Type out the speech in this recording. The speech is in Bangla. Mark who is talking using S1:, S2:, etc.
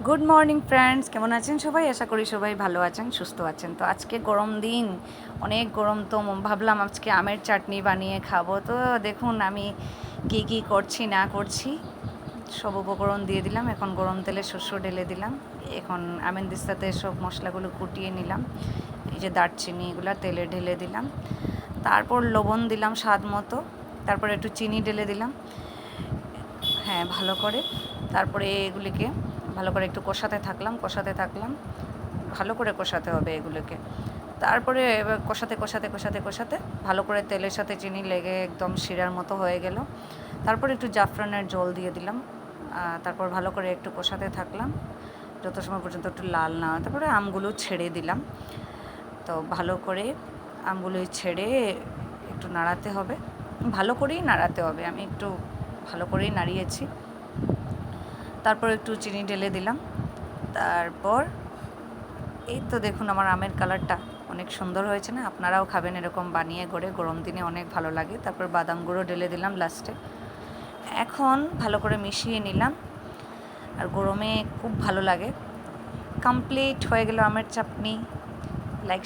S1: গুড মর্নিং ফ্রেন্ডস, কেমন আছেন সবাই? আশা করি সবাই ভালো আছেন, সুস্থ আছেন। তো আজকে গরম দিন, অনেক গরম, তো ভাবলাম আজকে আমের চাটনি বানিয়ে খাবো। তো দেখুন আমি কী করছি না করছি, সব উপকরণ দিয়ে দিলাম। এখন গরম তেলে শস্য ঢেলে দিলাম। এখন আমের দিস্তাতে সব মশলাগুলো কুটিয়ে নিলাম। এই যে দারচিনি, এগুলো তেলে ঢেলে দিলাম। তারপর লবণ দিলাম স্বাদ মতো, তারপর একটু চিনি ঢেলে দিলাম। হ্যাঁ, ভালো করে তারপরে এগুলিকে ভালো করে একটু কষাতে থাকলাম। ভালো করে কষাতে হবে এগুলোকে। তারপরে এবার কষাতে ভালো করে তেলের সাথে চিনি লেগে একদম শিরার মতো হয়ে গেল। তারপর একটু জাফরানের জল দিয়ে দিলাম। তারপর ভালো করে একটু কষাতে থাকলাম যত সময় পর্যন্ত একটু লাল না হয়। তারপরে আমগুলো ছেড়ে দিলাম। তো ভালো করে আমগুলো ছেড়ে একটু নাড়াতে হবে, ভালো করেই নাড়াতে হবে। আমি একটু ভালো করেই নাড়িয়েছি। তারপর একটু চিনি ঢেলে দিলাম। তারপর এই তো দেখুন আমার আমের কালারটা অনেক সুন্দর হয়েছে না? আপনারাও খাবেন এরকম বানিয়ে করে, গরম দিনে অনেক ভালো লাগে। তারপর বাদাম গুঁড়ো ঢেলে দিলাম লাস্টে। এখন ভালো করে মিশিয়ে নিলাম, আর গরমে খুব ভালো লাগে। কমপ্লিট হয়ে গেল আমের চাটনি। লাইক